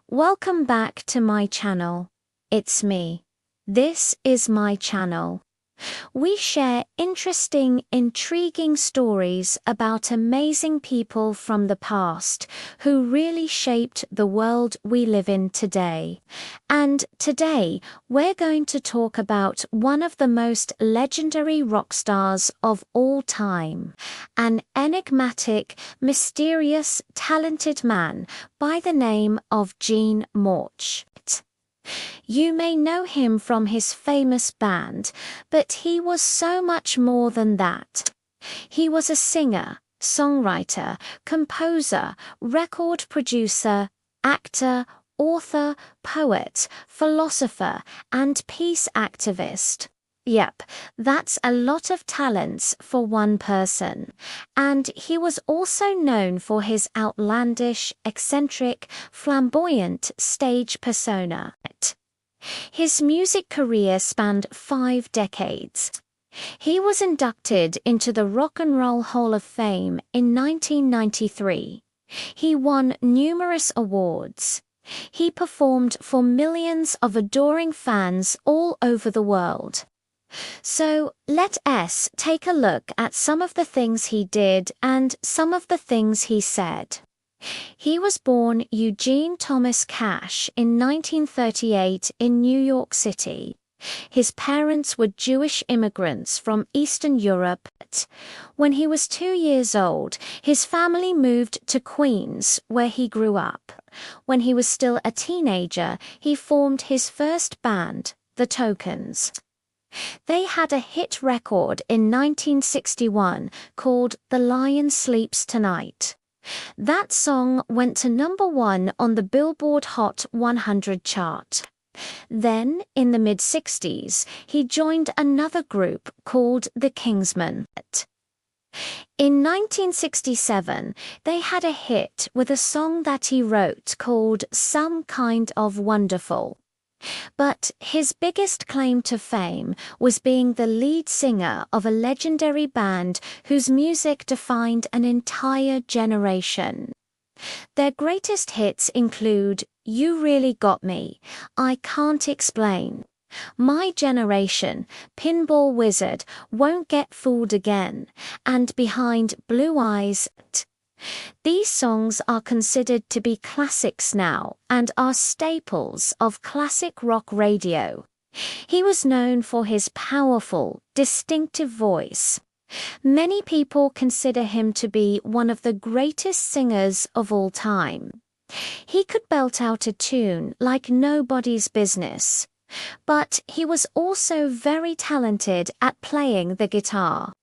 Welcome back to my channel. It's me. This is my channel. We share interesting, intriguing stories about amazing people from the past who really shaped the world we live in today. And today, we're going to talk about one of the most legendary rock stars of all time, an enigmatic, mysterious, talented man by the name of Mauch. You may know him from his famous band, but he was so much more than that. He was a singer, songwriter, composer, record producer, actor, author, poet, philosopher, and peace activist. Yep, that's a lot of talents for one person. And he was also known for his outlandish, eccentric, flamboyant stage persona. His music career spanned 5 decades. He was inducted into the Rock and Roll Hall of Fame in 1993. He won numerous awards. He performed for millions of adoring fans all over the world. So, let us take a look at some of the things he did and some of the things he said. He was born Eugene Thomas Cash in 1938 in New York City. His parents were Jewish immigrants from Eastern Europe. When he was 2 years old, his family moved to Queens, where he grew up. When he was still a teenager, he formed his first band, The Tokens. They had a hit record in 1961 called The Lion Sleeps Tonight. That song went to #1 on the Billboard Hot 100 chart. Then, in the mid-60s, he joined another group called the Kingsmen. In 1967, they had a hit with a song that he wrote called Some Kind of Wonderful. But his biggest claim to fame was being the lead singer of a legendary band whose music defined an entire generation. Their greatest hits include You Really Got Me, I Can't Explain, My Generation, Pinball Wizard, Won't Get Fooled Again, and Behind Blue Eyes. These songs are considered to be classics now and are staples of classic rock radio. He was known for his powerful, distinctive voice. Many people consider him to be one of the greatest singers of all time. He could belt out a tune like nobody's business. But he was also very talented at playing the guitar.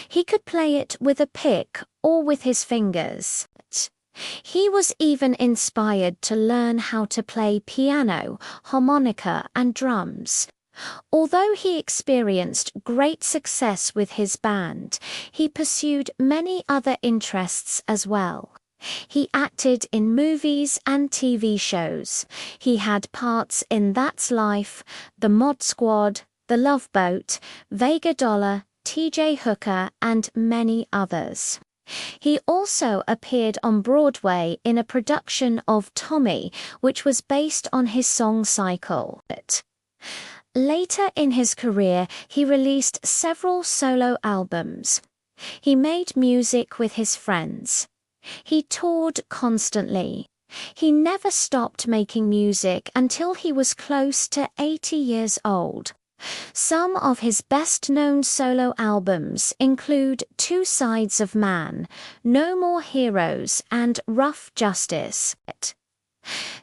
He could play it with a pick or with his fingers. He was even inspired to learn how to play piano, harmonica, and drums. Although he experienced great success with his band, he pursued many other interests as well. He acted in movies and TV shows. He had parts in That's Life, The Mod Squad, The Love Boat, Vega Dollar, T.J. Hooker, and many others. He also appeared on Broadway in a production of Tommy, which was based on his song cycle. Later in his career, he released several solo albums. He made music with his friends. He toured constantly. He never stopped making music until he was close to 80 years old. Some of his best-known solo albums include Two Sides of Man, No More Heroes, and Rough Justice.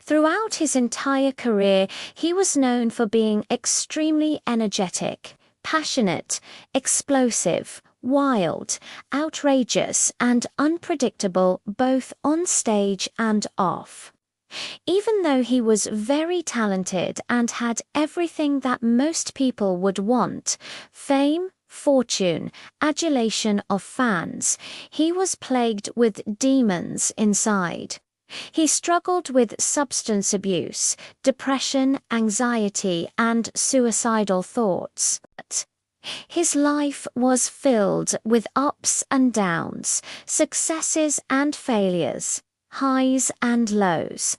Throughout his entire career, he was known for being extremely energetic, passionate, explosive, wild, outrageous, and unpredictable both on stage and off. Even though he was very talented and had everything that most people would want, fame, fortune, adulation of fans, he was plagued with demons inside. He struggled with substance abuse, depression, anxiety, and suicidal thoughts. His life was filled with ups and downs, successes and failures, highs and lows.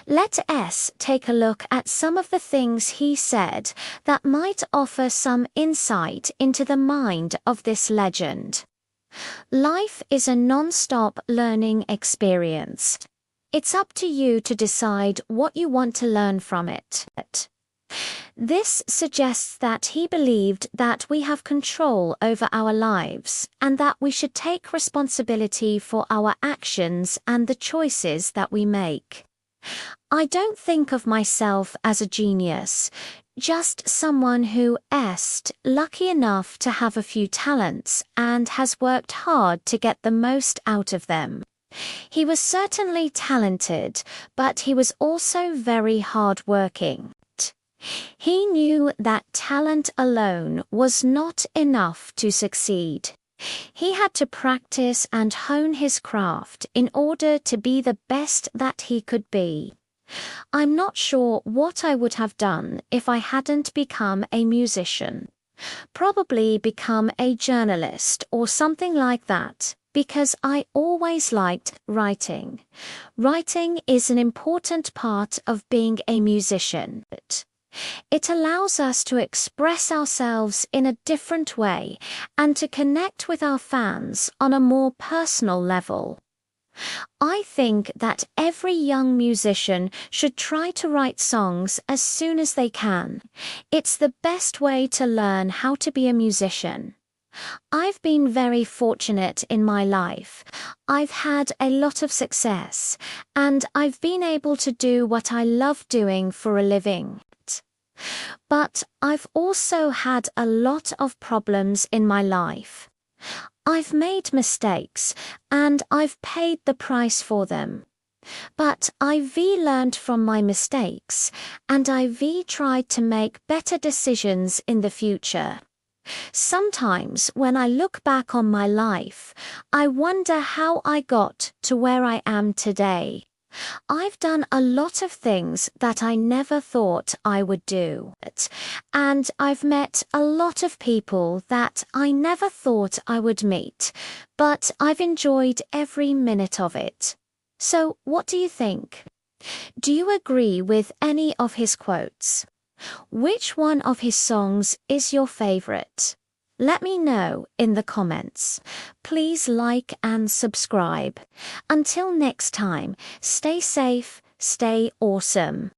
Let S take a look at some of the things he said that might offer some insight into the mind of this legend. Life is a non-stop learning experience. It's up to you to decide what you want to learn from it. This suggests that he believed that we have control over our lives and that we should take responsibility for our actions and the choices that we make. I don't think of myself as a genius, just someone who is lucky enough to have a few talents and has worked hard to get the most out of them. He was certainly talented, but he was also very hardworking. He knew that talent alone was not enough to succeed. He had to practice and hone his craft in order to be the best that he could be. I'm not sure what I would have done if I hadn't become a musician. Probably become a journalist or something like that, because I always liked writing. Writing is an important part of being a musician. It allows us to express ourselves in a different way and to connect with our fans on a more personal level. I think that every young musician should try to write songs as soon as they can. It's the best way to learn how to be a musician. I've been very fortunate in my life. I've had a lot of success, and I've been able to do what I love doing for a living. But I've also had a lot of problems in my life. I've made mistakes, and I've paid the price for them. But I've learned from my mistakes, and I've tried to make better decisions in the future. Sometimes when I look back on my life, I wonder how I got to where I am today. I've done a lot of things that I never thought I would do, and I've met a lot of people that I never thought I would meet, but I've enjoyed every minute of it. So, what do you think? Do you agree with any of his quotes? Which one of his songs is your favorite? Let me know in the comments. Please like and subscribe. Until next time, stay safe, stay awesome.